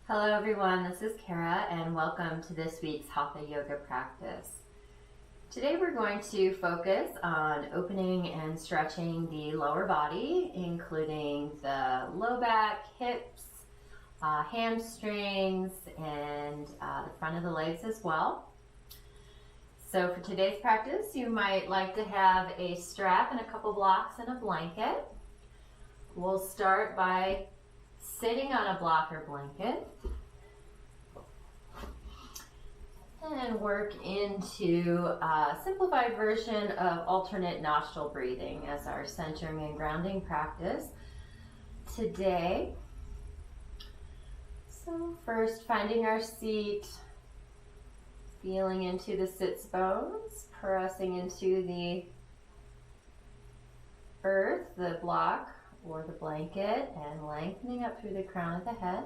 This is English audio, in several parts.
Hello everyone, this is Kara and welcome to this week's Hatha Yoga practice. Today we're going to focus on opening and stretching the lower body, including the low back, hips, hamstrings, and the front of the legs as well. So for today's practice, you might like to have a strap and a couple blocks and a blanket. We'll start by sitting on a block or blanket and work into a simplified version of alternate nostril breathing as our centering and grounding practice today. So first, finding our seat, feeling into the sits bones, pressing into the earth, the block or the blanket, and lengthening up through the crown of the head.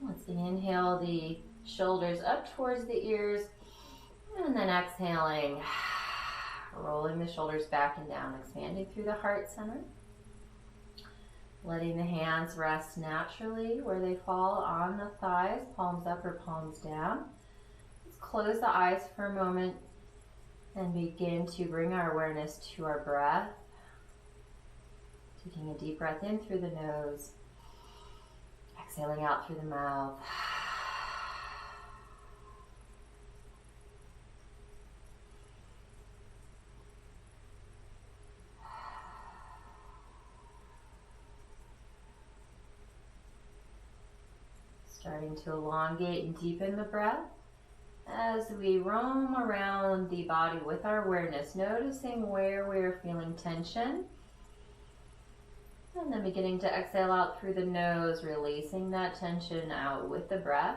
Let's inhale the shoulders up towards the ears, and then exhaling, rolling the shoulders back and down, expanding through the heart center. Letting the hands rest naturally where they fall on the thighs, palms up or palms down. Let's close the eyes for a moment and begin to bring our awareness to our breath. Taking a deep breath in through the nose, exhaling out through the mouth. Starting to elongate and deepen the breath as we roam around the body with our awareness, noticing where we're feeling tension. And then beginning to exhale out through the nose, releasing that tension out with the breath.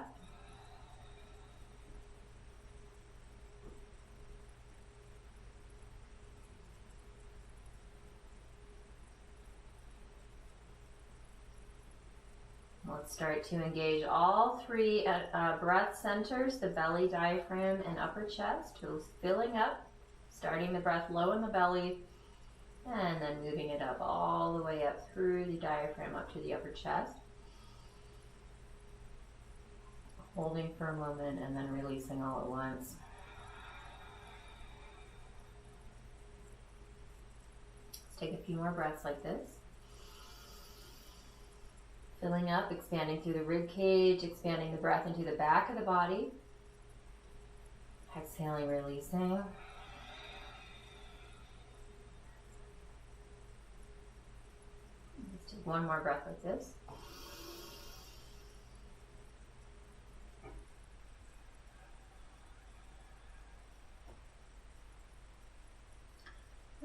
Let's start to engage all three breath centers, the belly, diaphragm, and upper chest. So filling up, starting the breath low in the belly, and then moving it up all the way up through the diaphragm up to the upper chest. Holding for a moment and then releasing all at once. Let's take a few more breaths like this. Filling up, expanding through the rib cage, expanding the breath into the back of the body. Exhaling, releasing. Let's take one more breath like this.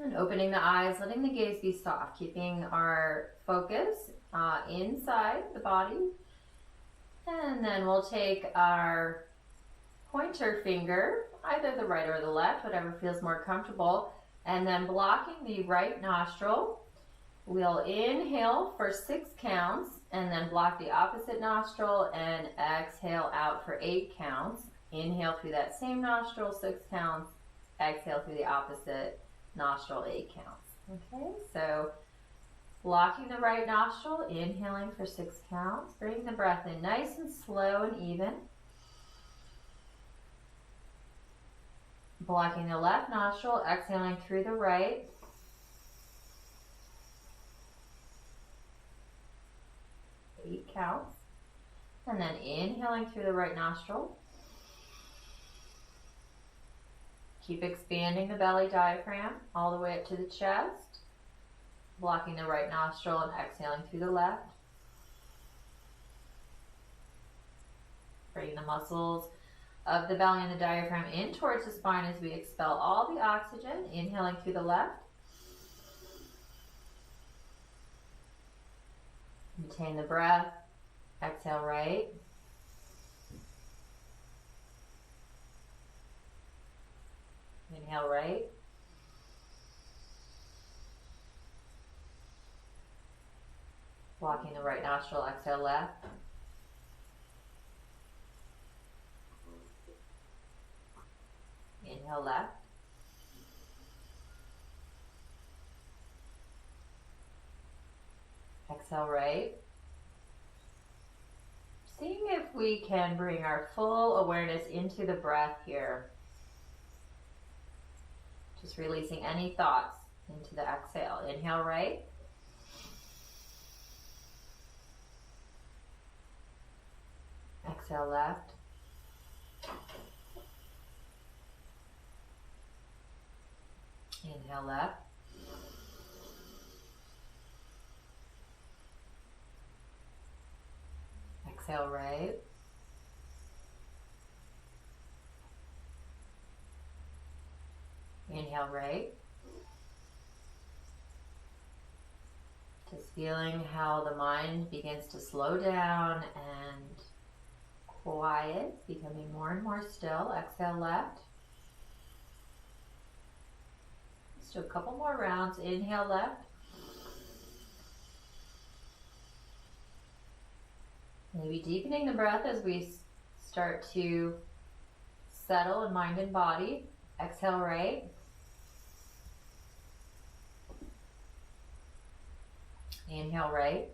And opening the eyes, letting the gaze be soft, keeping our focus inside the body. And then we'll take our pointer finger, either the right or the left, whatever feels more comfortable, and then blocking the right nostril. We'll inhale for 6 counts and then block the opposite nostril and exhale out for 8 counts. Inhale through that same nostril, 6 counts. Exhale through the opposite nostril, 8 counts. Okay, so blocking the right nostril, inhaling for 6 counts. Bring the breath in nice and slow and even. Blocking the left nostril, exhaling through the right. Eight counts. And then inhaling through the right nostril. Keep expanding the belly diaphragm all the way up to the chest. Blocking the right nostril and exhaling through the left. Bringing the muscles of the belly and the diaphragm in towards the spine as we expel all the oxygen. Inhaling through the left. Retain the breath. Exhale right. Inhale right. Blocking the right nostril, exhale left. Inhale left. Exhale right. seeing if we can bring our full awareness into the breath here. Just releasing any thoughts into the exhale. Inhale right. Exhale left. Inhale left. Exhale right. Inhale right. Just feeling how the mind begins to slow down and quiet, becoming more and more still. Exhale left. Let's do a couple more rounds. Inhale left. Maybe deepening the breath as we start to settle in mind and body. Exhale right. Inhale right.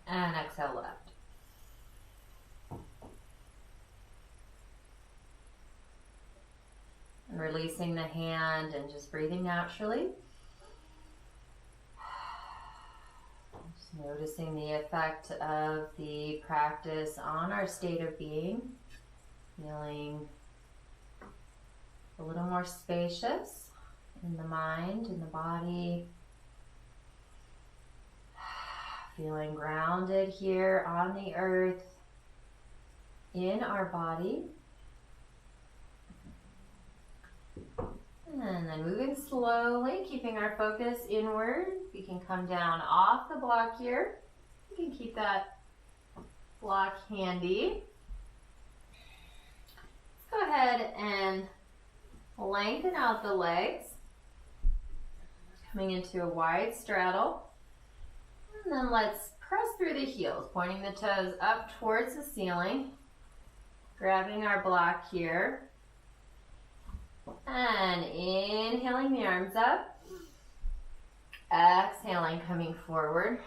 And exhale left. And releasing the hand and just breathing naturally. Just noticing the effect of the practice on our state of being. Feeling a little more spacious in the mind, in the body. Feeling grounded here on the earth, in our body. And then moving slowly, keeping our focus inward. We can come down off the block here. You can keep that block handy. Let's go ahead and lengthen out the legs. Coming into a wide straddle. And then let's press through the heels, pointing the toes up towards the ceiling. Grabbing our block here. And inhaling the arms up. Exhaling, coming forward.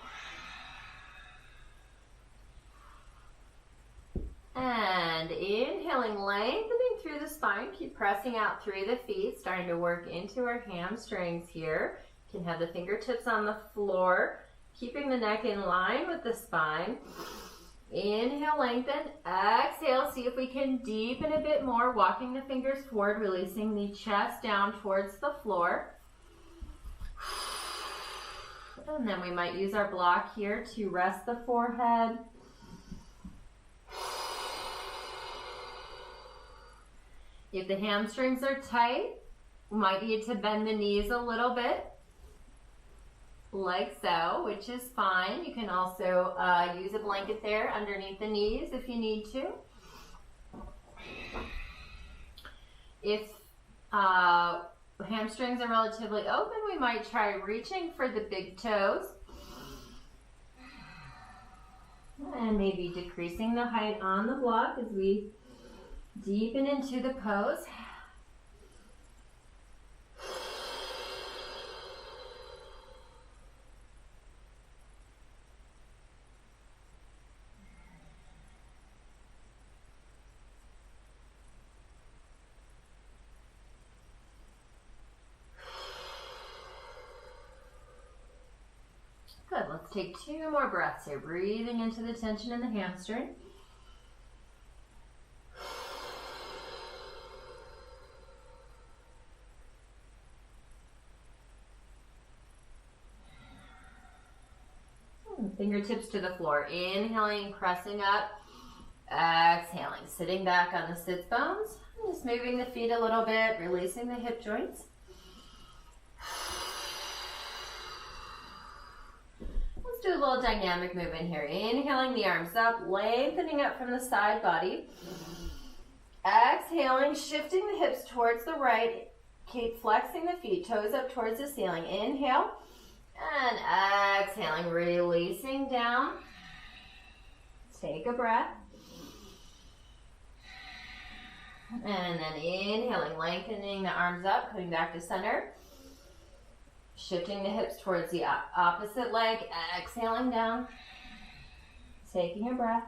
And inhaling, lengthening through the spine. Keep pressing out through the feet, starting to work into our hamstrings here. You can have the fingertips on the floor, keeping the neck in line with the spine. Inhale, lengthen. Exhale, see if we can deepen a bit more, walking the fingers forward, releasing the chest down towards the floor. And then we might use our block here to rest the forehead. If the hamstrings are tight, we might need to bend the knees a little bit, like so, which is fine. You can also use a blanket there underneath the knees if you need to. If hamstrings are relatively open, we might try reaching for the big toes. And maybe decreasing the height on the block as we deepen into the pose. Good, let's take 2 more breaths here, breathing into the tension in the hamstring. Fingertips to the floor, inhaling, pressing up, exhaling, sitting back on the sits bones, just moving the feet a little bit, releasing the hip joints. Let's do a little dynamic movement here. Inhaling the arms up, lengthening up from the side body. Exhaling, shifting the hips towards the right. Keep flexing the feet, toes up towards the ceiling. Inhale. And exhaling, releasing down. Take a breath. And then inhaling, lengthening the arms up, coming back to center. Shifting the hips towards the opposite leg, exhaling down, taking a breath.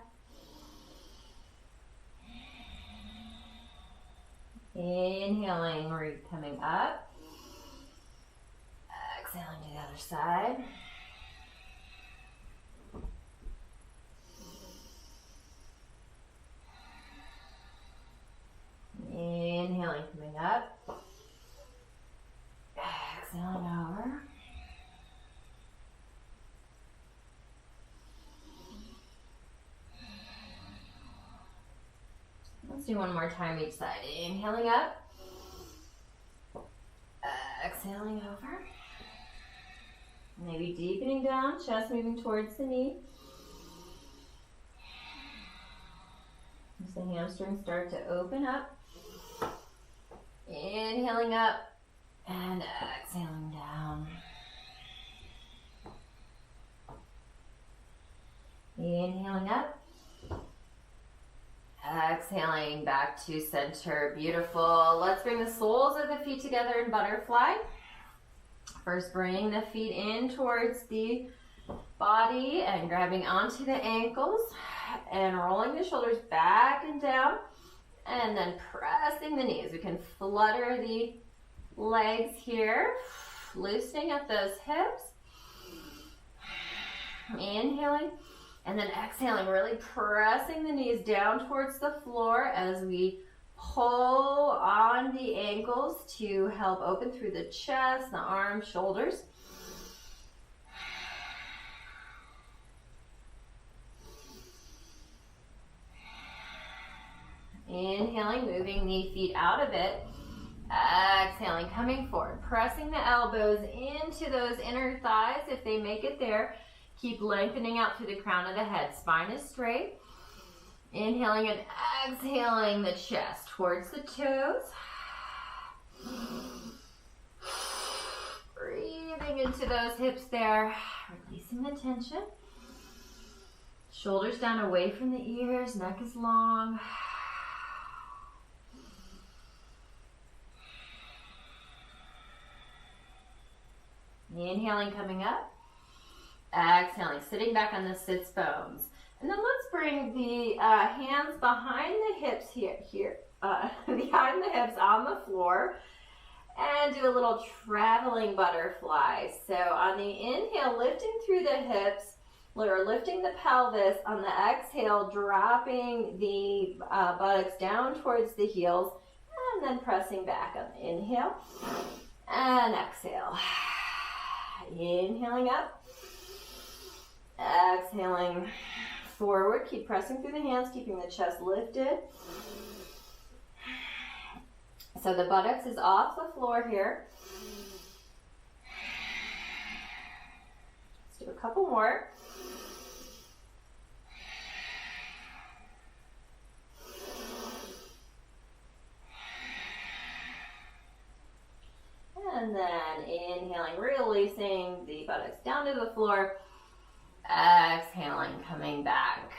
Inhaling, coming up. Exhaling to the other side. Inhaling, coming up. Exhaling over. Let's do one more time each side. Inhaling up. Exhaling over. Maybe deepening down, chest moving towards the knee. As the hamstrings start to open up. Inhaling up and exhaling down. Inhaling up. Exhaling back to center. Beautiful. Let's bring the soles of the feet together in butterfly. First, bring the feet in towards the body and grabbing onto the ankles and rolling the shoulders back and down, and then pressing the knees. We can flutter the legs here, loosening up those hips. Inhaling. And then exhaling, really pressing the knees down towards the floor as we pull on the ankles to help open through the chest, the arms, shoulders. Inhaling, moving the feet out of it. Exhaling, coming forward, pressing the elbows into those inner thighs if they make it there. Keep lengthening out through the crown of the head. Spine is straight. Inhaling and exhaling the chest towards the toes. Breathing into those hips there. Releasing the tension. Shoulders down away from the ears. Neck is long. Inhaling, coming up. Exhaling, sitting back on the sits bones. And then let's bring the hands behind the hips behind the hips on the floor, and do a little traveling butterfly. So on the inhale, lifting through the hips, or lifting the pelvis. On the exhale, dropping the buttocks down towards the heels, and then pressing back on the inhale and exhale. Inhaling up. Exhaling forward. Keep pressing through the hands, keeping the chest lifted. So the buttocks is off the floor here. Let's do a couple more. And then inhaling, releasing the buttocks down to the floor. Exhaling, coming back.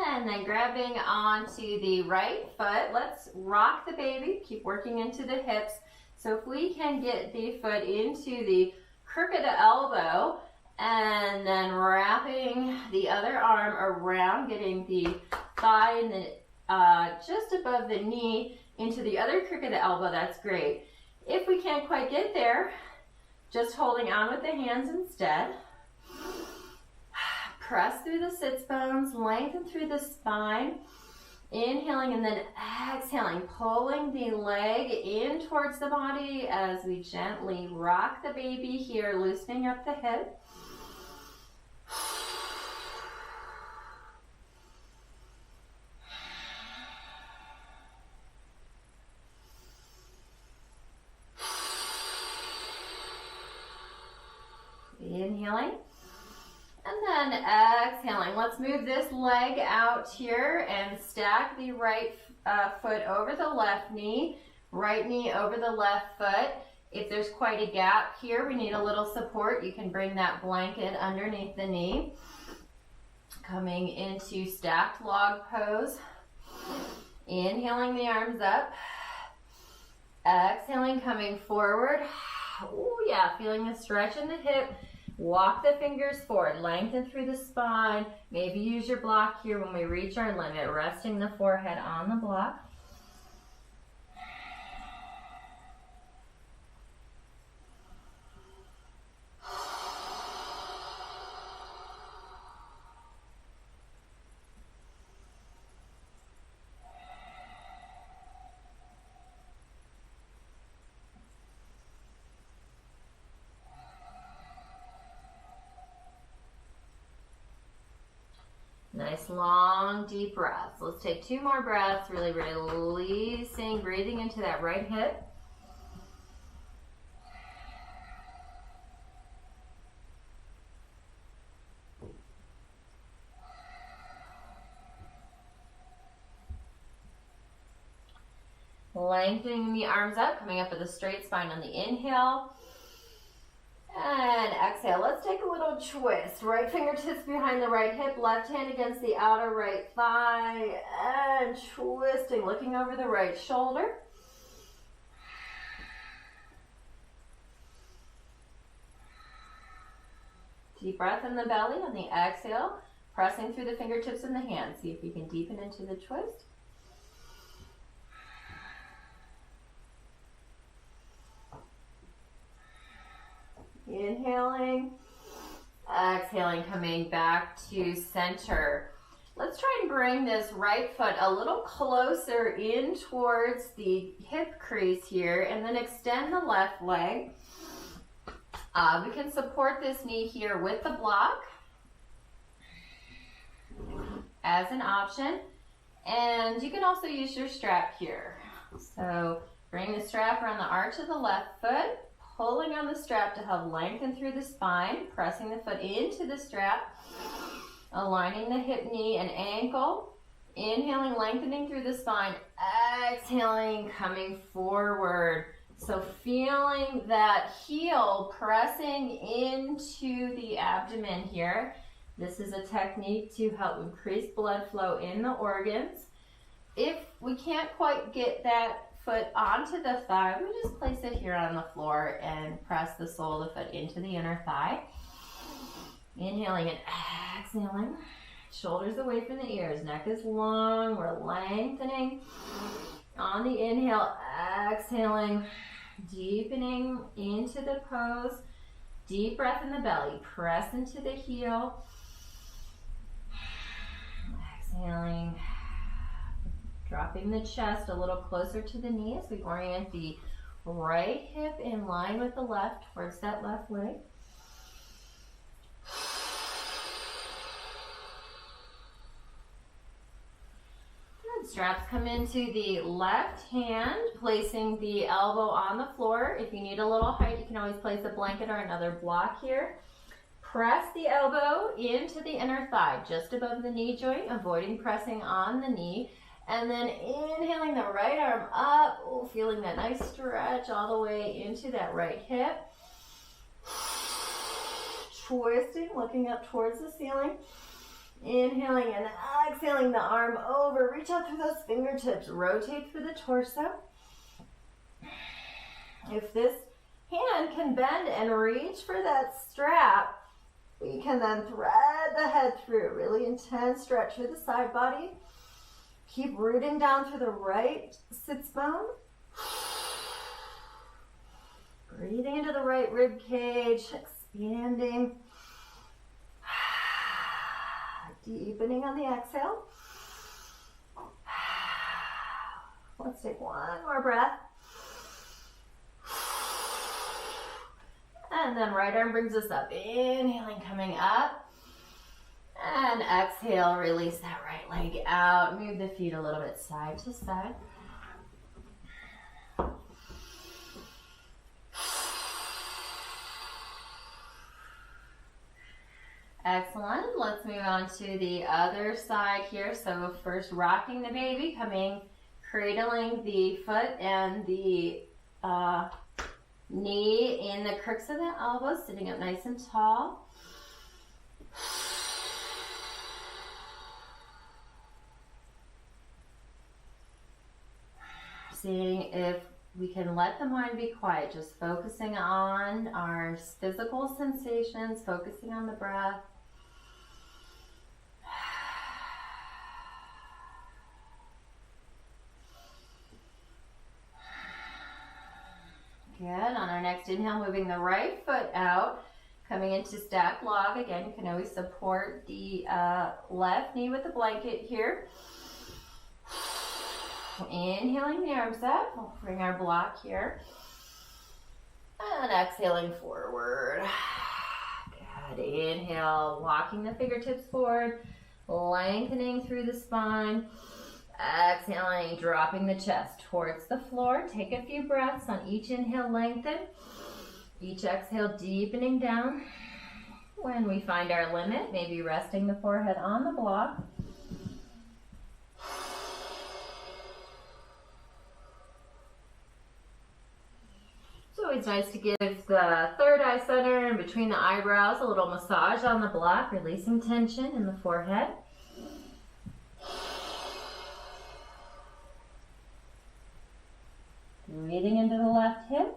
And then grabbing onto the right foot. Let's rock the baby. Keep working into the hips. So if we can get the foot into the crook of the elbow, and then wrapping the other arm around, getting the thigh and the just above the knee into the other crook of the elbow, that's great. If we can't quite get there, just holding on with the hands instead. Press through the sits bones, lengthen through the spine. Inhaling and then exhaling, pulling the leg in towards the body as we gently rock the baby here, loosening up the hip. Inhaling. And then exhaling. Let's move this leg out here and stack the right foot over the left knee, right knee over the left foot. If there's quite a gap here, we need a little support. You can bring that blanket underneath the knee. Coming into stacked log pose. Inhaling the arms up. Exhaling, coming forward. Oh yeah, feeling the stretch in the hip. Walk the fingers forward, lengthen through the spine. Maybe use your block here when we reach our limit, resting the forehead on the block. Nice long deep breaths. Let's take 2 more breaths, really releasing, breathing into that right hip. Lengthening the arms up, coming up with a straight spine on the inhale. And exhale. Let's take a little twist. Right fingertips behind the right hip, left hand against the outer right thigh, and twisting, looking over the right shoulder. Deep breath in the belly on the exhale, pressing through the fingertips and the hands. See if you can deepen into the twist. Inhaling, exhaling, coming back to center. Let's try and bring this right foot a little closer in towards the hip crease here, and then extend the left leg. We can support this knee here with the block as an option, and you can also use your strap here. So bring the strap around the arch of the left foot, pulling on the strap to help lengthen through the spine, pressing the foot into the strap, aligning the hip, knee, and ankle. Inhaling, lengthening through the spine. Exhaling, coming forward. So feeling that heel pressing into the abdomen here. This is a technique to help increase blood flow in the organs. If we can't quite get that foot onto the thigh, we just place it here on the floor and press the sole of the foot into the inner thigh. Inhaling and exhaling. Shoulders away from the ears. Neck is long. We're lengthening. On the inhale, exhaling, deepening into the pose. Deep breath in the belly. Press into the heel. Exhaling. Dropping the chest a little closer to the knee as we orient the right hip in line with the left towards that left leg. Good. Straps come into the left hand, placing the elbow on the floor. If you need a little height, you can always place a blanket or another block here. Press the elbow into the inner thigh, just above the knee joint, avoiding pressing on the knee. And then inhaling the right arm up, feeling that nice stretch all the way into that right hip. Twisting, looking up towards the ceiling. Inhaling and exhaling the arm over. Reach out through those fingertips. Rotate through the torso. If this hand can bend and reach for that strap, we can then thread the head through. Really intense stretch through the side body. Keep rooting down through the right sits bone. Breathing into the right rib cage, expanding. Deepening on the exhale. Let's take one more breath. And then right arm brings us up. Inhaling, coming up. And exhale, release that right leg out. Move the feet a little bit side to side. Excellent. Let's move on to the other side here. So first, rocking the baby, cradling the foot and the knee in the crooks of the elbows, sitting up nice and tall. Seeing if we can let the mind be quiet, just focusing on our physical sensations, focusing on the breath. Good. On our next inhale, moving the right foot out, coming into stack log. Again, you can always support the left knee with the blanket here. Inhaling the arms up, we'll bring our block here. And exhaling forward. Good. Inhale, walking the fingertips forward, lengthening through the spine. Exhaling, dropping the chest towards the floor. Take a few breaths on each inhale, lengthen. Each exhale, deepening down. When we find our limit, maybe resting the forehead on the block. It's always nice to give the third eye center and between the eyebrows a little massage on the block, releasing tension in the forehead. Breathing into the left hip.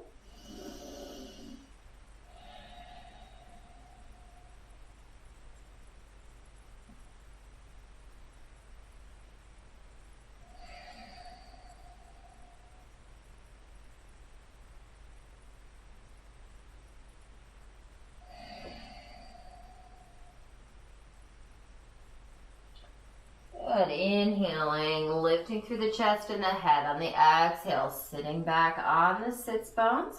Good. Inhaling, lifting through the chest and the head. On the exhale, sitting back on the sits bones.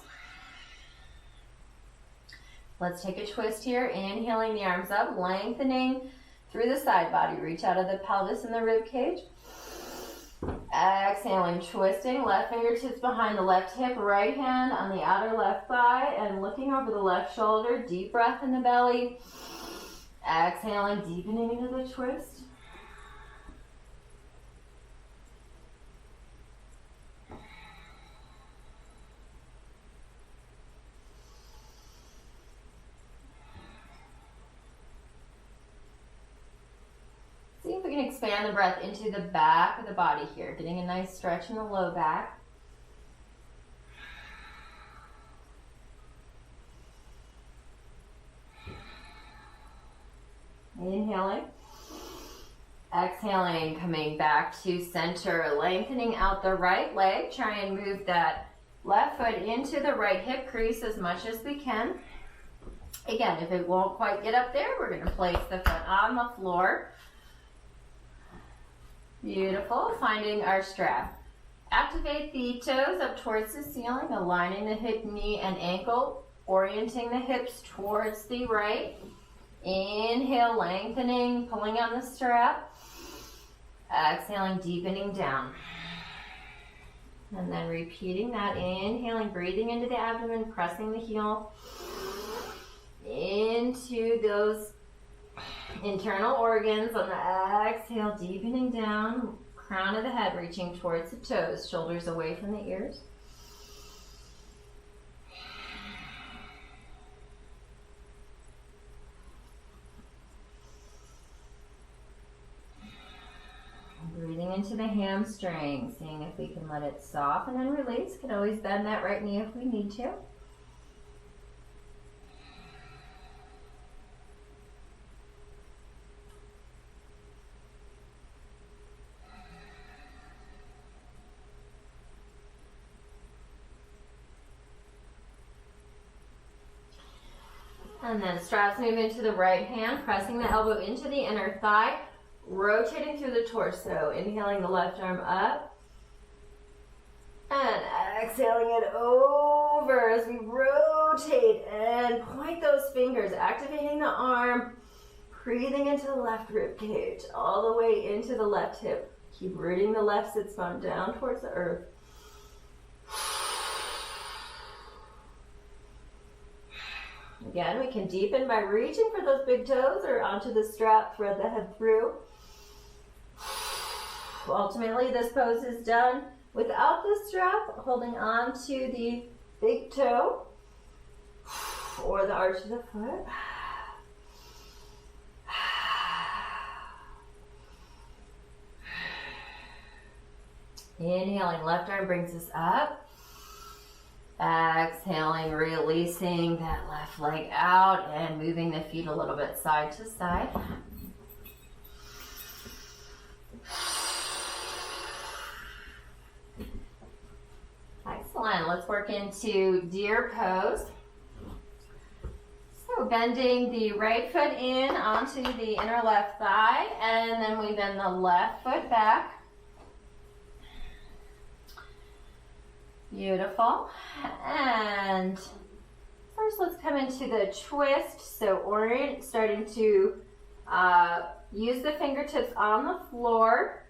Let's take a twist here. Inhaling the arms up, lengthening through the side body. Reach out of the pelvis and the rib cage. Exhaling, twisting, left fingertips behind the left hip, right hand on the outer left thigh, and looking over the left shoulder. Deep breath in the belly. Exhaling, deepening into the twist. See if we can expand the breath into the back of the body here, getting a nice stretch in the low back. Inhaling. Exhaling, coming back to center, lengthening out the right leg. Try and move that left foot into the right hip crease as much as we can. Again, if it won't quite get up there, we're going to place the foot on the floor. Beautiful. Finding our strap. Activate the toes up towards the ceiling, aligning the hip, knee, and ankle, orienting the hips towards the right. Inhale, lengthening, pulling on the strap. Exhaling, deepening down. And then repeating that. Inhaling, breathing into the abdomen, pressing the heel into those internal organs. On the exhale, deepening down, crown of the head reaching towards the toes, shoulders away from the ears. Breathing into the hamstring, seeing if we can let it soften and release. Can always bend that right knee if we need to. And then straps move into the right hand, pressing the elbow into the inner thigh, rotating through the torso. Inhaling the left arm up. And exhaling it over as we rotate and point those fingers, activating the arm, breathing into the left rib cage, all the way into the left hip. Keep rooting the left sits bone down towards the earth. Again, we can deepen by reaching for those big toes or onto the strap, thread the head through. Ultimately, this pose is done without the strap, holding on to the big toe or the arch of the foot. Inhaling, left arm brings us up. Exhaling, releasing that left leg out and moving the feet a little bit side to side. Excellent. Let's work into deer pose. So bending the right foot in onto the inner left thigh, and then we bend the left foot back. Beautiful. And first let's come into the twist. So orient, starting to use the fingertips on the floor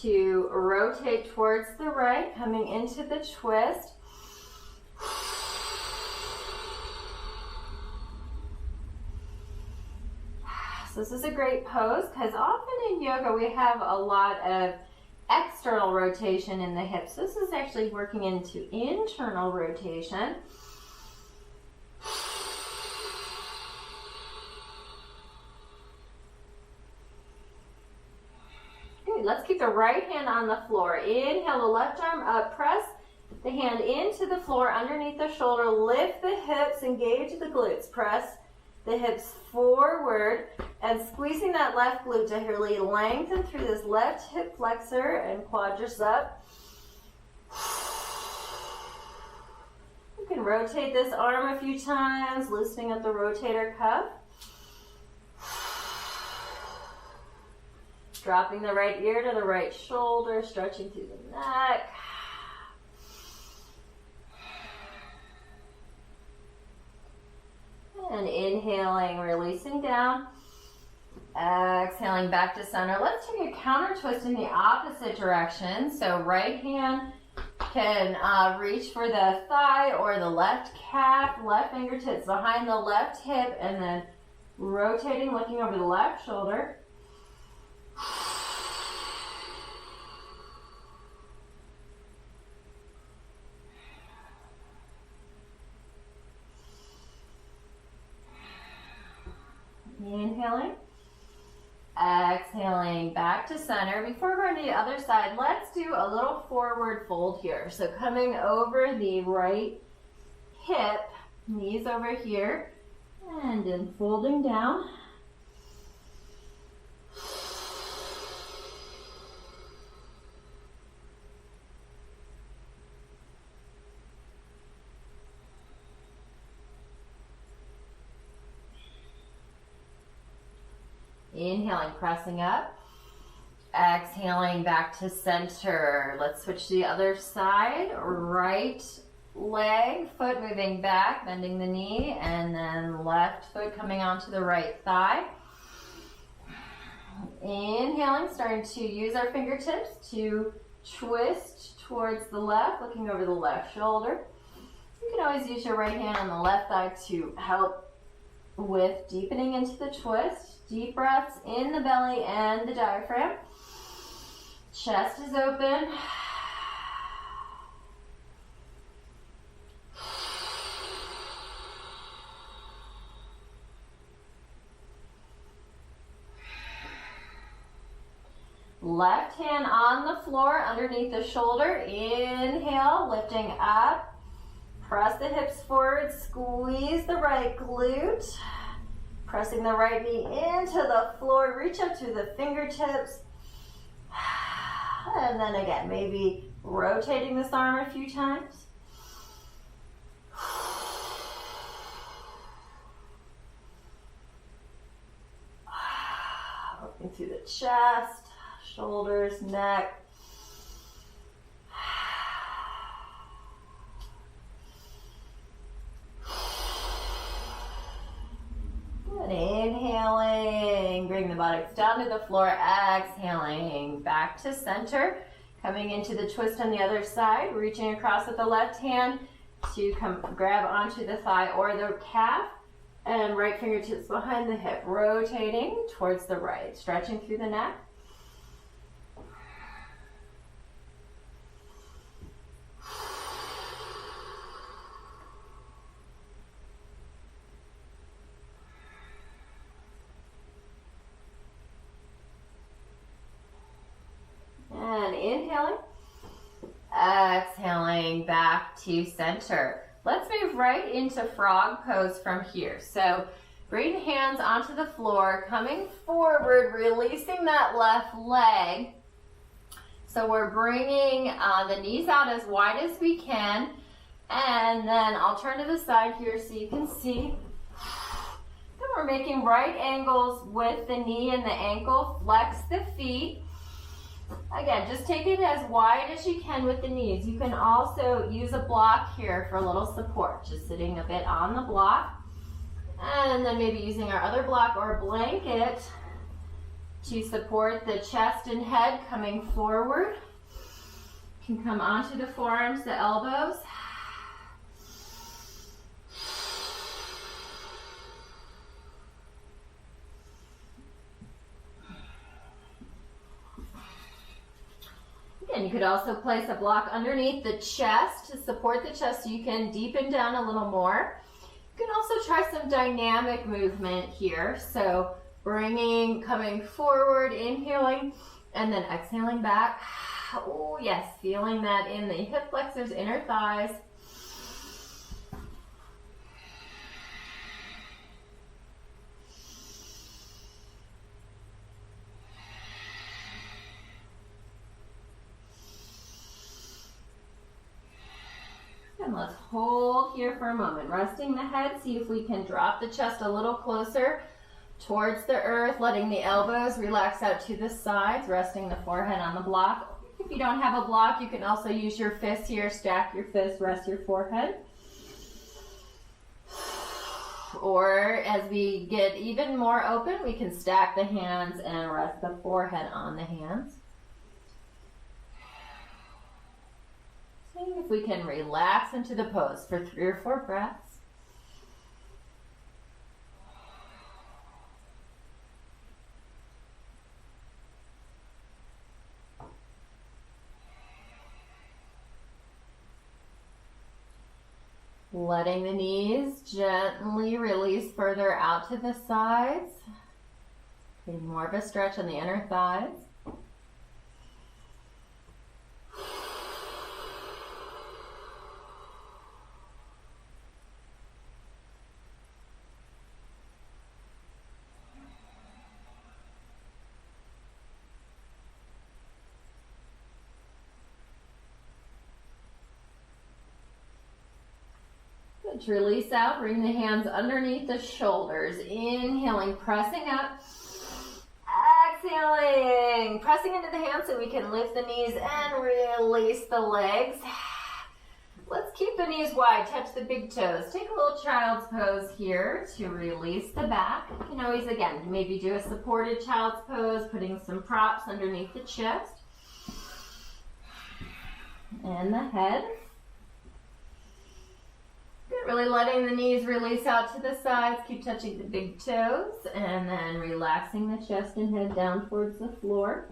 to rotate towards the right, coming into the twist. So this is a great pose because often in yoga we have a lot of external rotation in the hips. This is actually working into internal rotation. Good. Let's keep the right hand on the floor. Inhale the left arm up, press the hand into the floor underneath the shoulder, lift the hips, engage the glutes, press the hips forward, and squeezing that left glute to really lengthen through this left hip flexor and quadricep. You can rotate this arm a few times, loosening up the rotator cuff. Dropping the right ear to the right shoulder, stretching through the neck. And inhaling, releasing down. Exhaling back to center. Let's take a counter twist in the opposite direction. So right hand can reach for the thigh or the left calf, left fingertips behind the left hip, and then rotating, looking over the left shoulder. Inhaling, exhaling back to center. Before going to the other side, let's do a little forward fold here. So coming over the right hip, knees over here, and then folding down. Inhaling, pressing up. Exhaling back to center. Let's switch to the other side. Right leg, foot moving back, bending the knee, and then left foot coming onto the right thigh. Inhaling, starting to use our fingertips to twist towards the left, looking over the left shoulder. You can always use your right hand on the left thigh to help with deepening into the twist. Deep breaths in the belly and the diaphragm. Chest is open. Left hand on the floor underneath the shoulder. Inhale, lifting up. Press the hips forward, squeeze the right glute. Pressing the right knee into the floor, reach up to the fingertips. And then again, maybe rotating this arm a few times. Opening through the chest, shoulders, neck. Inhaling, bring the buttocks down to the floor, exhaling back to center, coming into the twist on the other side, reaching across with the left hand to grab onto the thigh or the calf, and right fingertips behind the hip, rotating towards the right, stretching through the neck. And inhaling, Exhaling back to center. Let's move right into frog pose from here. So bring hands onto the floor, coming forward, releasing that left leg. So we're bringing the knees out as wide as we can. And then I'll turn to the side here so you can see. Then we're making right angles with the knee and the ankle. Flex the feet. Again, just take it as wide as you can with the knees. You can also use a block here for a little support, just sitting a bit on the block. And then maybe using our other block or blanket to support the chest and head coming forward. You can come onto the forearms, the elbows. And you could also place a block underneath the chest to support the chest so you can deepen down a little more. You can also try some dynamic movement here. So coming forward, inhaling, and then exhaling back. Oh yes, feeling that in the hip flexors, inner thighs. And let's hold here for a moment, resting the head. See if we can drop the chest a little closer towards the earth, letting the elbows relax out to the sides, resting the forehead on the block. If you don't have a block, you can also use your fists here, stack your fists, rest your forehead. Or as we get even more open, we can stack the hands and rest the forehead on the hands. Seeing if we can relax into the pose for 3 or 4 breaths. Letting the knees gently release further out to the sides. Getting more of a stretch on the inner thighs. To release out, bring the hands underneath the shoulders. Inhaling, pressing up. Exhaling, pressing into the hands so we can lift the knees and release the legs. Let's keep the knees wide, touch the big toes. Take a little child's pose here to release the back. You can always, again, maybe do a supported child's pose, putting some props underneath the chest and the head. Really letting the knees release out to the sides, keep touching the big toes, and then relaxing the chest and head down towards the floor.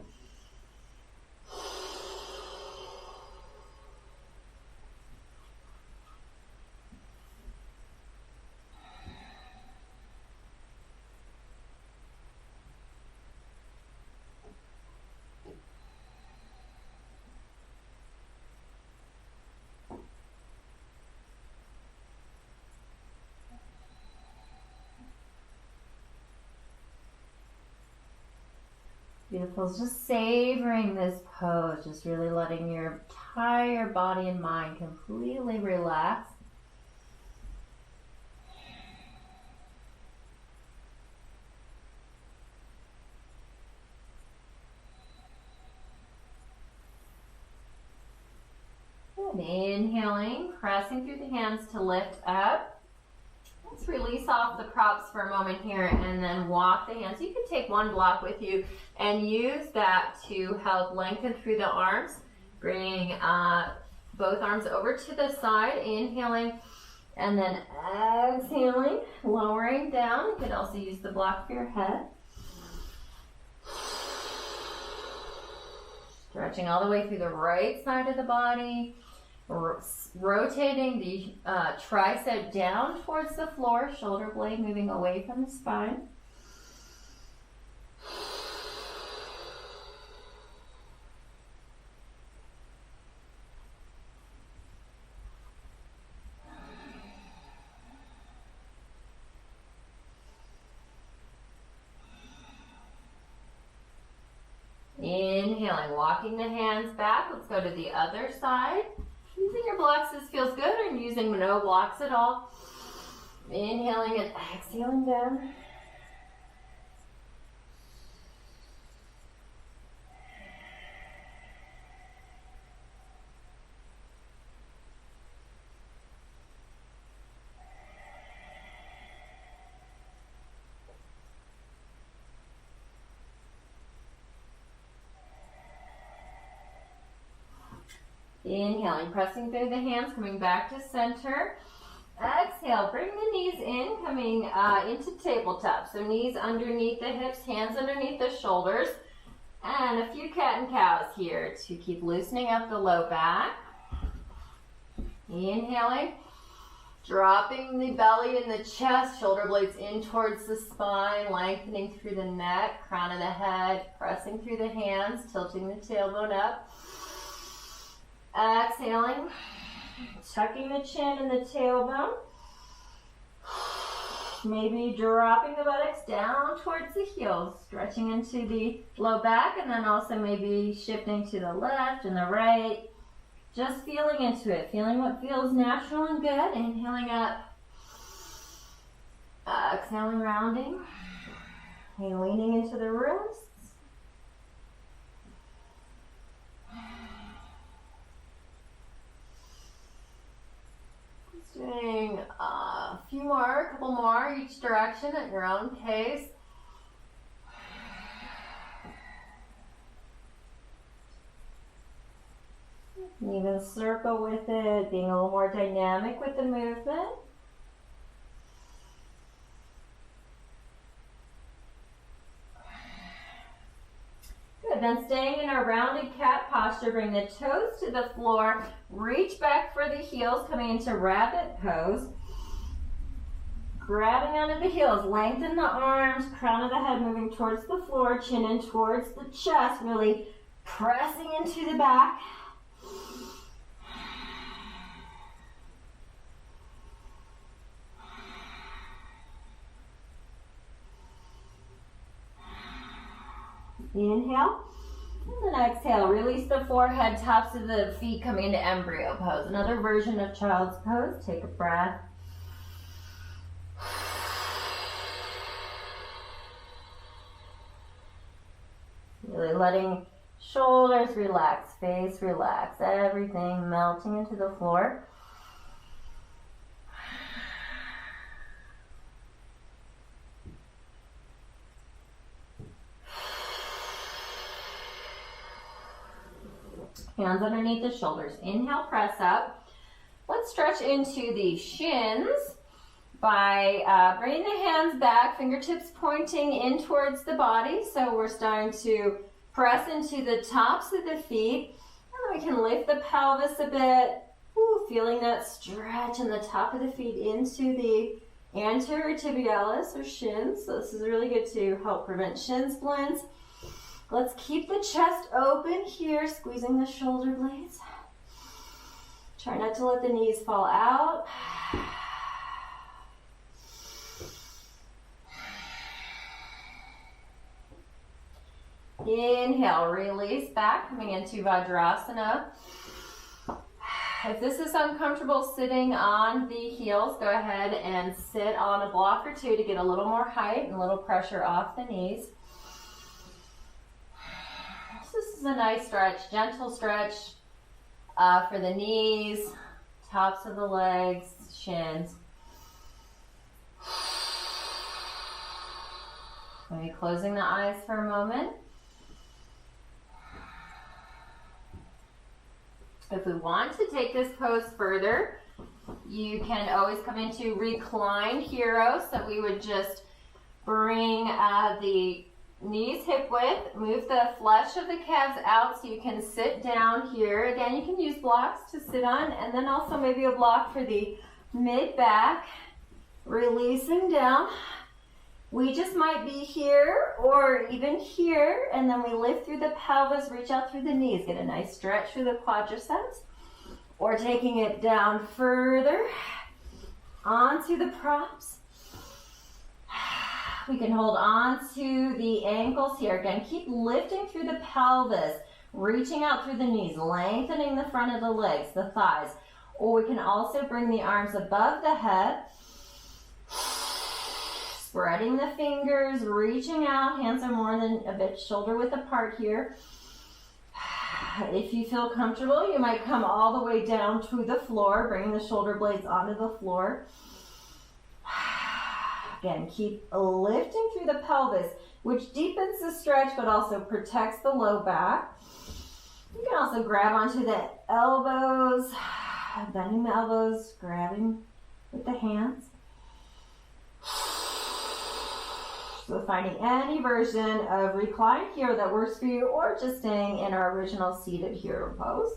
Beautiful. Just savoring this pose, just really letting your entire body and mind completely relax. And inhaling, pressing through the hands to lift up. Let's release off the props for a moment here and then walk the hands. You can take one block with you and use that to help lengthen through the arms. Bring both arms over to the side, inhaling and then exhaling, lowering down. You can also use the block for your head. Stretching all the way through the right side of the body. Rotating the tricep down towards the floor, shoulder blade moving away from the spine. Inhaling, walking the hands back. Let's go to the other side. Using your blocks, this feels good, and using no blocks at all. Inhaling and exhaling down. Inhaling, pressing through the hands, coming back to center. Exhale, bring the knees in, coming into tabletop. So knees underneath the hips, hands underneath the shoulders. And a few cat and cows here to keep loosening up the low back. Inhaling, dropping the belly and the chest, shoulder blades in towards the spine, lengthening through the neck, crown of the head, pressing through the hands, tilting the tailbone up. Exhaling, tucking the chin and the tailbone. Maybe dropping the buttocks down towards the heels, stretching into the low back, and then also maybe shifting to the left and the right. Just feeling into it, feeling what feels natural and good. Inhaling up, exhaling, rounding, and leaning into the wrists. Doing a few more, a couple more each direction at your own pace. You can even circle with it, being a little more dynamic with the movement. Good, then staying in our rounded cat posture, bring the toes to the floor, reach back for the heels, coming into rabbit pose. Grabbing onto the heels, lengthen the arms, crown of the head moving towards the floor, chin in towards the chest, really pressing into the back. Inhale, and then exhale. Release the forehead, tops of the feet coming into embryo pose. Another version of child's pose. Take a breath. Really letting shoulders relax, face relax, everything melting into the floor. Hands underneath the shoulders. Inhale, press up. Let's stretch into the shins by bringing the hands back, fingertips pointing in towards the body. So we're starting to press into the tops of the feet. And we can lift the pelvis a bit. Ooh, feeling that stretch in the top of the feet into the anterior tibialis or shins. So this is really good to help prevent shin splints. Let's keep the chest open here, squeezing the shoulder blades. Try not to let the knees fall out. Inhale, release back, coming into Vajrasana. If this is uncomfortable sitting on the heels, go ahead and sit on a block or two to get a little more height and a little pressure off the knees. This is a nice stretch, gentle stretch for the knees, tops of the legs, shins. Maybe closing the eyes for a moment. If we want to take this pose further, you can always come into reclined hero. So we would just bring the knees hip width, move the flesh of the calves out so you can sit down here. Again, you can use blocks to sit on, and then also maybe a block for the mid-back, releasing down. We just might be here or even here, and then we lift through the pelvis, reach out through the knees, get a nice stretch through the quadriceps, or taking it down further onto the props. We can hold on to the ankles here. Again, keep lifting through the pelvis. Reaching out through the knees, lengthening the front of the legs, the thighs. Or we can also bring the arms above the head. Spreading the fingers, reaching out. Hands are more than a bit shoulder width apart here. If you feel comfortable, you might come all the way down to the floor, bringing the shoulder blades onto the floor. Again, keep lifting through the pelvis, which deepens the stretch but also protects the low back. You can also grab onto the elbows, bending the elbows, grabbing with the hands. So finding any version of recline here that works for you, or just staying in our original seated hero pose.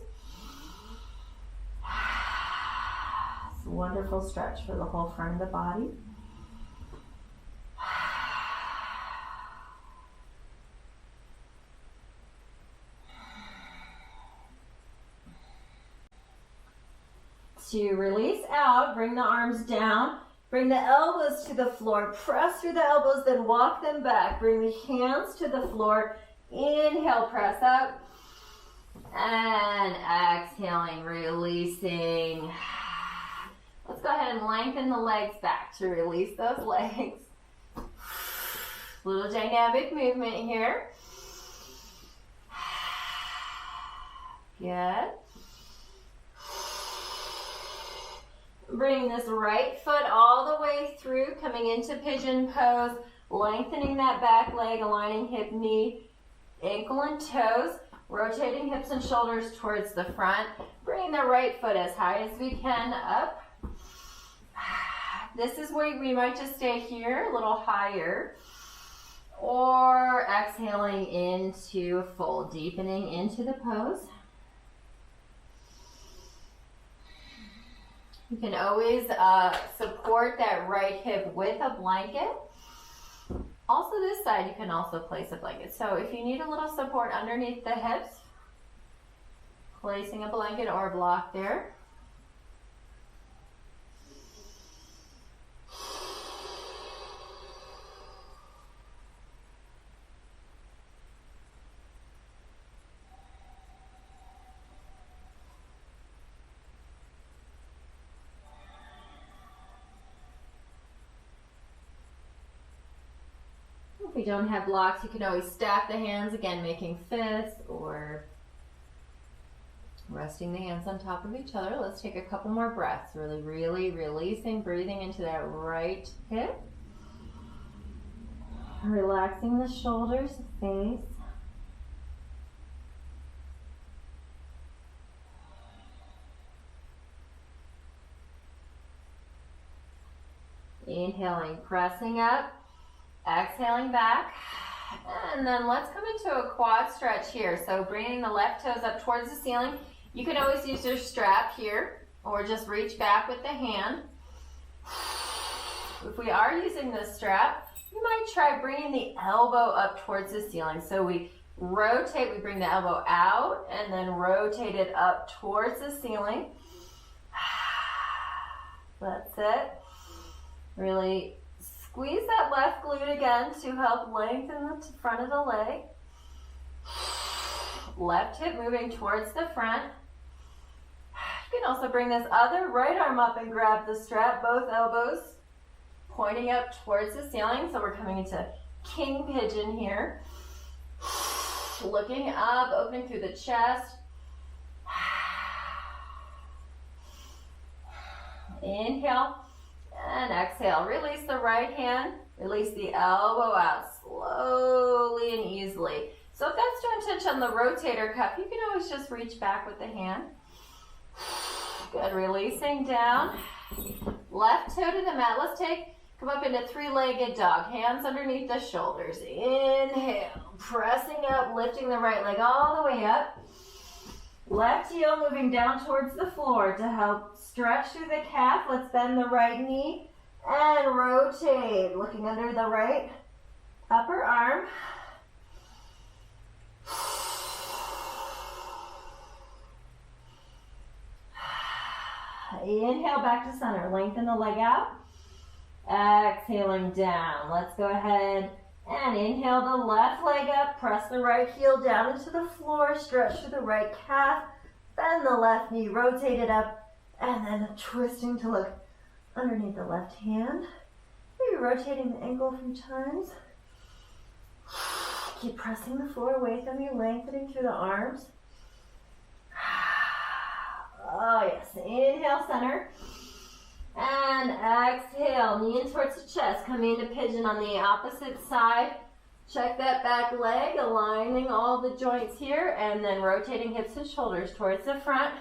It's a wonderful stretch for the whole front of the body. To release out, bring the arms down, bring the elbows to the floor, press through the elbows, then walk them back. Bring the hands to the floor, inhale, press up, and exhaling, releasing. Let's go ahead and lengthen the legs back to release those legs. Little dynamic movement here. Good. Bring this right foot all the way through, coming into pigeon pose, lengthening that back leg, aligning hip, knee, ankle, and toes, rotating hips and shoulders towards the front. Bring the right foot as high as we can up. This is where we might just stay here, a little higher, or exhaling into fold, deepening into the pose. You can always support that right hip with a blanket. Also this side, you can also place a blanket. So if you need a little support underneath the hips, placing a blanket or a block there. If we don't have blocks, you can always stack the hands, again, making fists or resting the hands on top of each other. Let's take a couple more breaths, really releasing, breathing into that right hip. Relaxing the shoulders, face. Inhaling, pressing up. Exhaling back, and then let's come into a quad stretch here. So bringing the left toes up towards the ceiling. You can always use your strap here, or just reach back with the hand. If we are using this strap, you might try bringing the elbow up towards the ceiling. So we rotate, we bring the elbow out, and then rotate it up towards the ceiling. That's it. Really squeeze that left glute again to help lengthen the front of the leg. Left hip moving towards the front. You can also bring this other right arm up and grab the strap, both elbows pointing up towards the ceiling. So we're coming into king pigeon here. Looking up, opening through the chest. Inhale. And exhale, release the right hand, release the elbow out slowly and easily. So if that's too intense on the rotator cuff, you can always just reach back with the hand. Good, releasing down. Left toe to the mat. Let's come up into three-legged dog. Hands underneath the shoulders. Inhale, pressing up, lifting the right leg all the way up. Left heel moving down towards the floor to help stretch through the calf. Let's bend the right knee and rotate. Looking under the right upper arm. Inhale back to center. Lengthen the leg out. Exhaling down. Let's go ahead And inhale the left leg up, press the right heel down into the floor, stretch through the right calf, bend the left knee, rotate it up, and then twisting to look underneath the left hand. Maybe rotating the ankle a few times. Keep pressing the floor away from you, lengthening through the arms. Oh yes, inhale center. And exhale, knee in towards the chest, coming into pigeon on the opposite side. Check that back leg, aligning all the joints here, and then rotating hips and shoulders towards the front.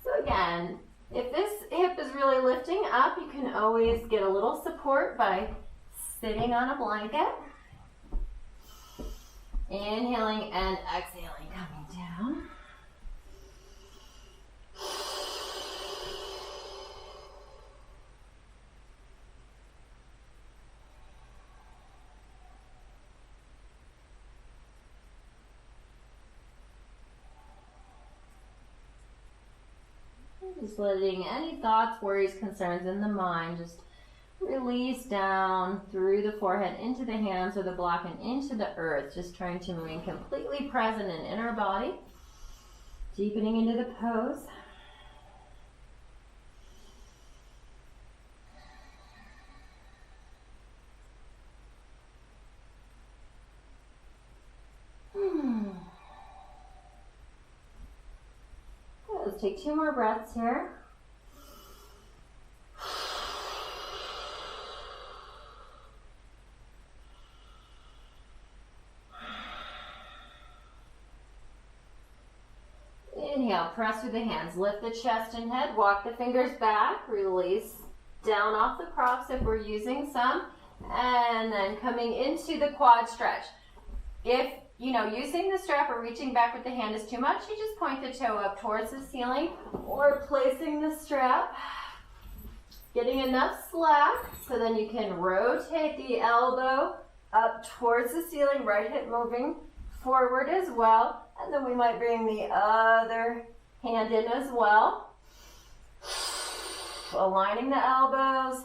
So again, if this hip is really lifting up, you can always get a little support by sitting on a blanket. Inhaling and exhaling, coming down. Just letting any thoughts, worries, concerns in the mind just release down through the forehead into the hands or the block and into the earth. Just trying to remain completely present and in our body. Deepening into the pose. Let's take 2 more breaths here. Inhale, press through the hands, lift the chest and head, walk the fingers back, release down off the props if we're using some, and then coming into the quad stretch. If using the strap or reaching back with the hand is too much, you just point the toe up towards the ceiling or placing the strap, getting enough slack so then you can rotate the elbow up towards the ceiling, right hip moving forward as well, and then we might bring the other hand in as well. Aligning the elbows,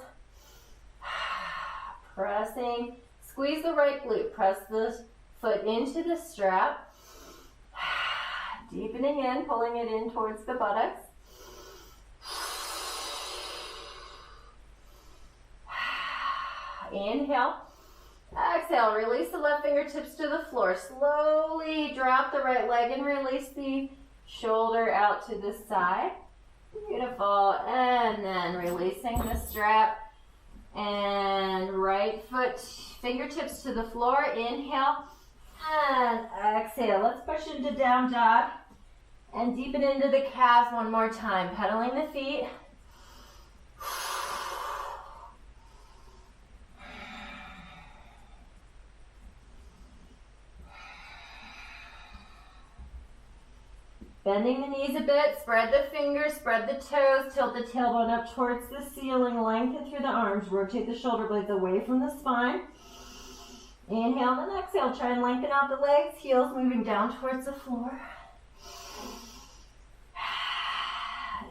pressing, squeeze the right glute, press the foot into the strap, deepening in, pulling it in towards the buttocks. Inhale, exhale, release the left fingertips to the floor. Slowly drop the right leg and release the shoulder out to the side. Beautiful, and then releasing the strap and right foot, fingertips to the floor. Inhale. And exhale. Let's push into down dog and deepen into the calves one more time. Pedaling the feet. Bending the knees a bit, spread the fingers, spread the toes, tilt the tailbone up towards the ceiling, lengthen through the arms, rotate the shoulder blades away from the spine. Inhale and exhale, try and lengthen out the legs, heels moving down towards the floor.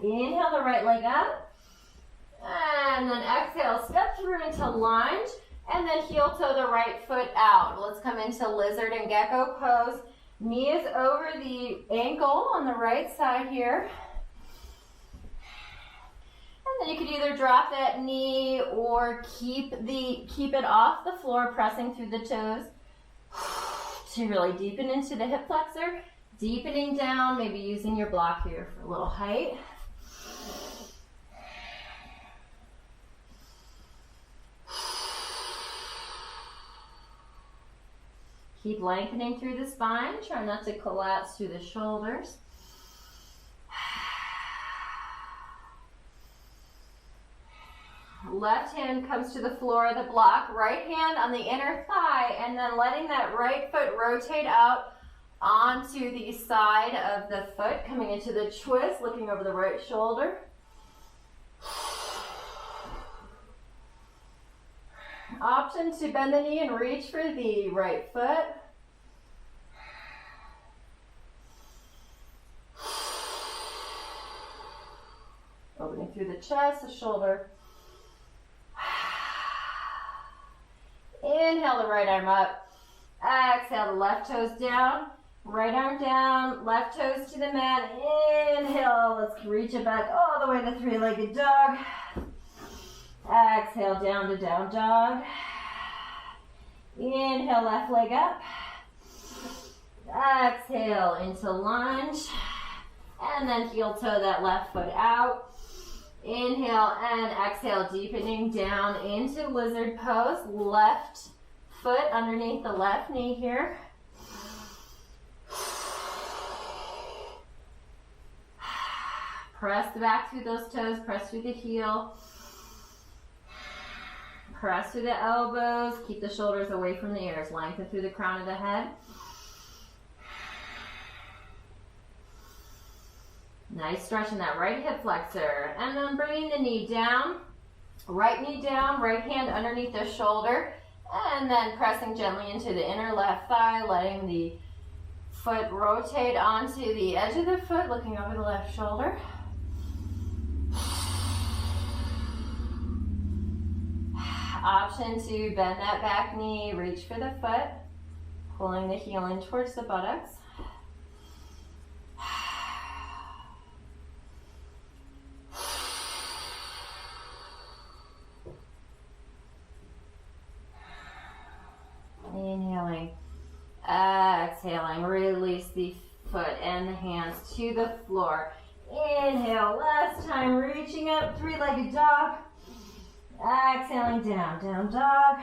Inhale the right leg up, and then exhale, step through into lunge, and then heel toe the right foot out. Let's come into lizard and gecko pose. Knee is over the ankle on the right side here. And then you could either drop that knee or keep it off the floor, pressing through the toes to really deepen into the hip flexor. Deepening down, maybe using your block here for a little height. Keep lengthening through the spine. Try not to collapse through the shoulders. Left hand comes to the floor of the block. Right hand on the inner thigh, and then letting that right foot rotate out onto the side of the foot, coming into the twist, looking over the right shoulder. Option to bend the knee and reach for the right foot. Opening through the chest, the shoulder. Inhale the right arm up. Exhale the left toes down. Right arm down, left toes to the mat. Inhale, let's reach it back all the way to three-legged dog. Exhale, down to down dog. Inhale, left leg up. Exhale into lunge. And then heel toe that left foot out. Inhale and exhale, deepening down into lizard pose. Left foot underneath the left knee here. Press back through those toes, press through the heel. Press through the elbows, keep the shoulders away from the ears, lengthen through the crown of the head. Nice stretch in that right hip flexor. And then bringing the knee down, right hand underneath the shoulder, and then pressing gently into the inner left thigh, letting the foot rotate onto the edge of the foot, looking over the left shoulder. Option to bend that back knee, reach for the foot, pulling the heel in towards the buttocks. Inhaling, exhaling, release the foot and the hands to the floor. Inhale, last time, reaching up, three-legged dog. Exhaling down, down dog.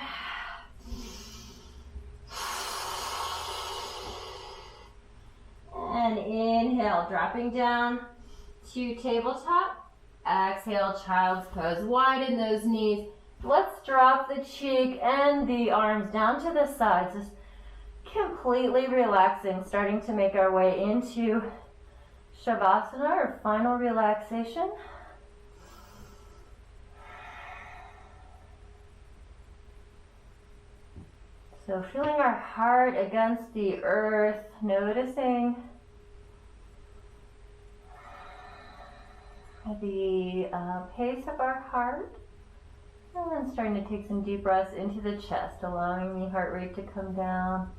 And inhale, dropping down to tabletop. Exhale, child's pose. Widen those knees. Let's drop the cheek and the arms down to the sides. Just completely relaxing, starting to make our way into Shavasana, or final relaxation. So feeling our heart against the earth, noticing the pace of our heart, and then starting to take some deep breaths into the chest, allowing the heart rate to come down.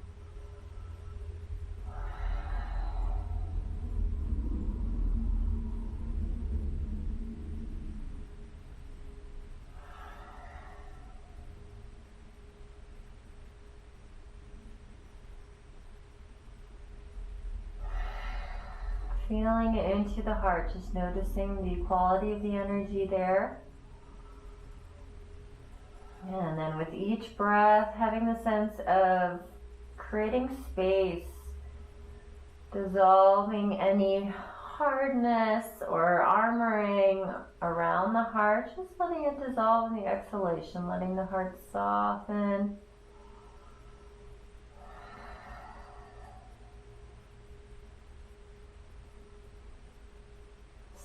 Feeling it into the heart, just noticing the quality of the energy there. And then with each breath, having the sense of creating space, dissolving any hardness or armoring around the heart, just letting it dissolve in the exhalation, letting the heart soften.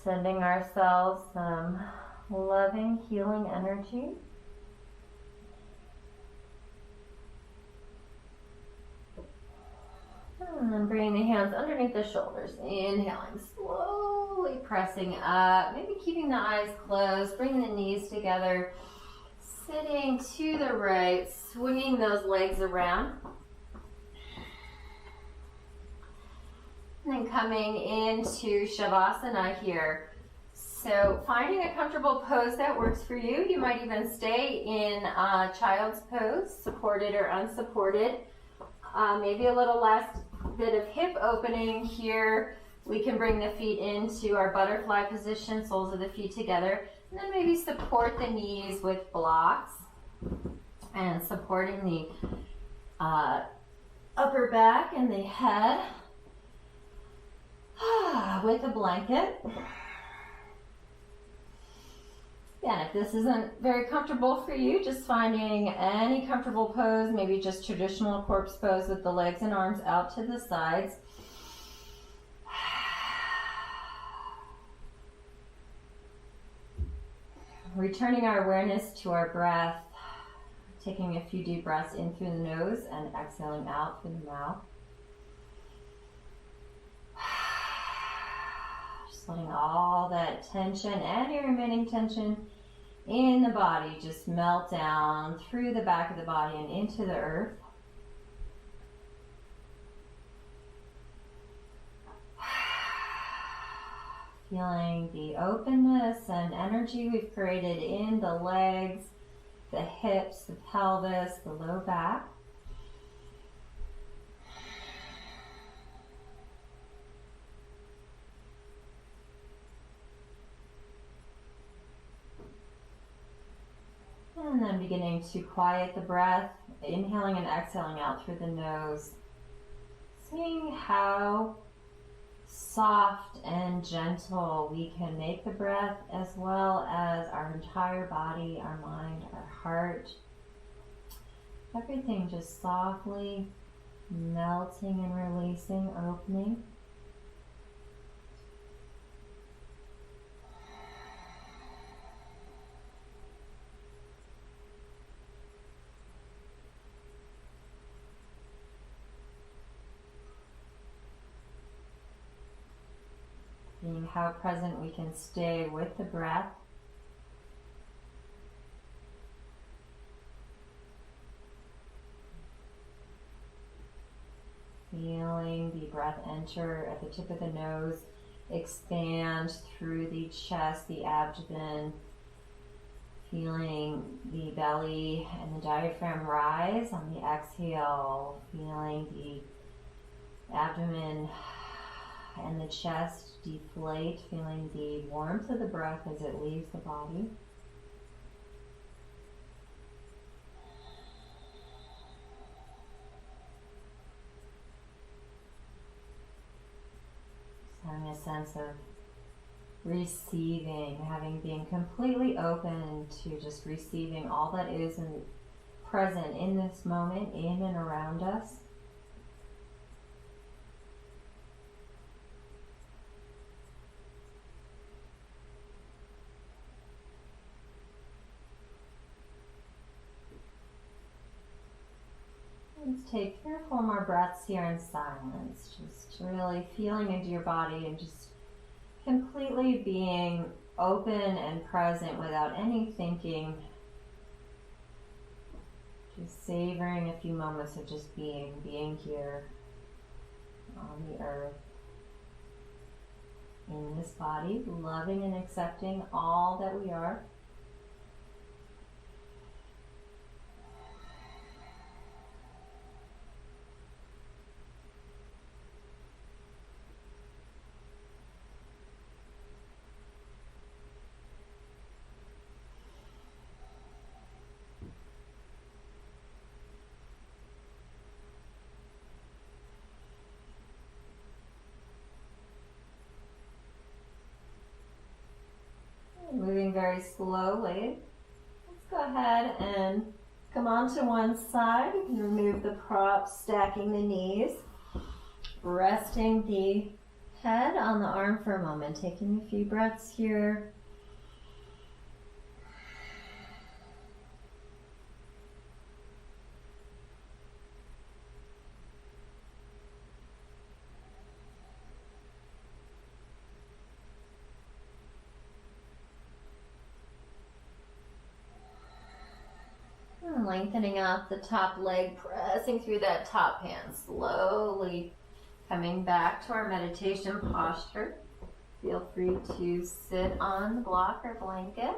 Sending ourselves some loving, healing energy. And then bringing the hands underneath the shoulders. Inhaling, slowly pressing up. Maybe keeping the eyes closed. Bringing the knees together. Sitting to the right. Swinging those legs around. And then coming into Shavasana here. So finding a comfortable pose that works for you. You might even stay in child's pose, supported or unsupported. Maybe a little last bit of hip opening here. We can bring the feet into our butterfly position, soles of the feet together. And then maybe support the knees with blocks. And supporting the upper back and the head with a blanket. Again, if this isn't very comfortable for you, just finding any comfortable pose, maybe just traditional corpse pose with the legs and arms out to the sides. Returning our awareness to our breath, taking a few deep breaths in through the nose and exhaling out through the mouth. Letting all that tension, any remaining tension, in the body just melt down through the back of the body and into the earth. Feeling the openness and energy we've created in the legs, the hips, the pelvis, the low back. And then beginning to quiet the breath, inhaling and exhaling out through the nose. Seeing how soft and gentle we can make the breath, as well as our entire body, our mind, our heart. Everything just softly melting and releasing, opening. Seeing how present we can stay with the breath. Feeling the breath enter at the tip of the nose, expand through the chest, the abdomen. Feeling the belly and the diaphragm rise on the exhale. Feeling the abdomen and the chest deflate, feeling the warmth of the breath as it leaves the body. Just having a sense of receiving, having been completely open to just receiving all that is present in this moment, in and around us. Let's take 3 or 4 more breaths here in silence, just really feeling into your body and just completely being open and present without any thinking. Just savoring a few moments of just being here on the earth, in this body, loving and accepting all that we are. Moving very slowly. Let's go ahead and come onto one side. You can remove the props, stacking the knees, resting the head on the arm for a moment, taking a few breaths here. Lengthening up the top leg, pressing through that top hand, slowly coming back to our meditation posture. Feel free to sit on the block or blanket.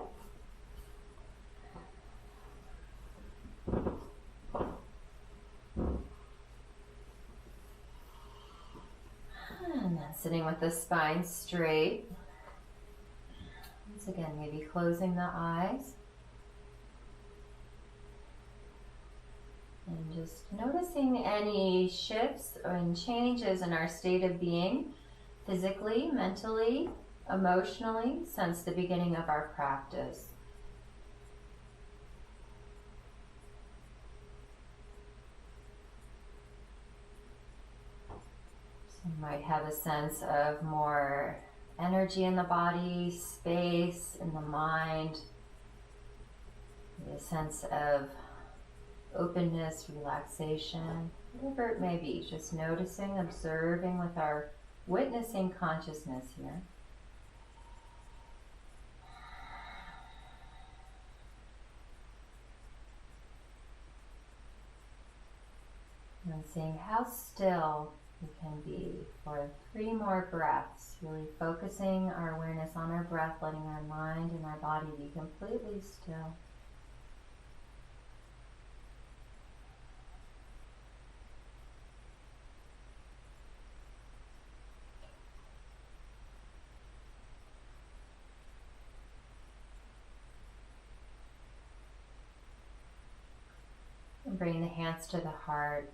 And then sitting with the spine straight. Once again, maybe closing the eyes. And just noticing any shifts and changes in our state of being, physically, mentally, emotionally, since the beginning of our practice. So you might have a sense of more energy in the body, space in the mind, a sense of openness, relaxation, whatever it may be, just noticing, observing with our witnessing consciousness here. seeing how still we can be for 3 more breaths, really focusing our awareness on our breath, letting our mind and our body be completely still. And bring the hands to the heart.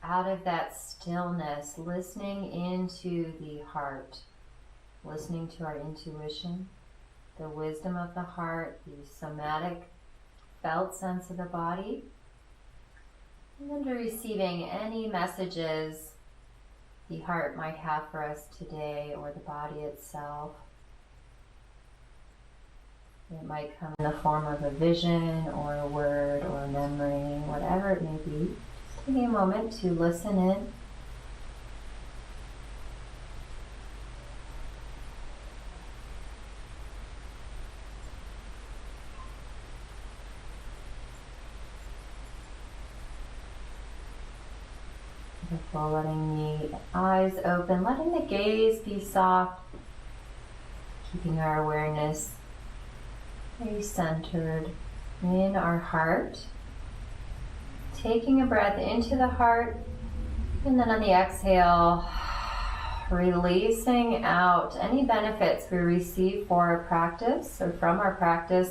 Out of that stillness, listening into the heart, listening to our intuition, the wisdom of the heart, the somatic felt sense of the body, and then to receiving any messages the heart might have for us today or the body itself. It might come in the form of a vision or a word or a memory, whatever it may be. Taking a moment to listen in. Before letting the eyes open, letting the gaze be soft, keeping our awareness very centered in our heart. Taking a breath into the heart, and then on the exhale, releasing out any benefits we receive for our practice or from our practice,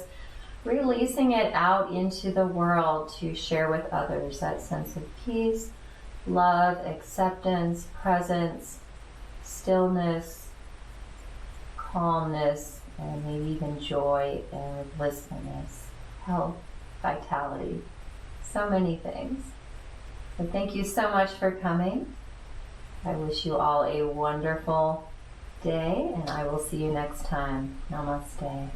releasing it out into the world to share with others. That sense of peace, love, acceptance, presence, stillness, calmness, and maybe even joy and blissfulness, health, vitality. So many things. But thank you so much for coming. I wish you all a wonderful day, and I will see you next time. Namaste.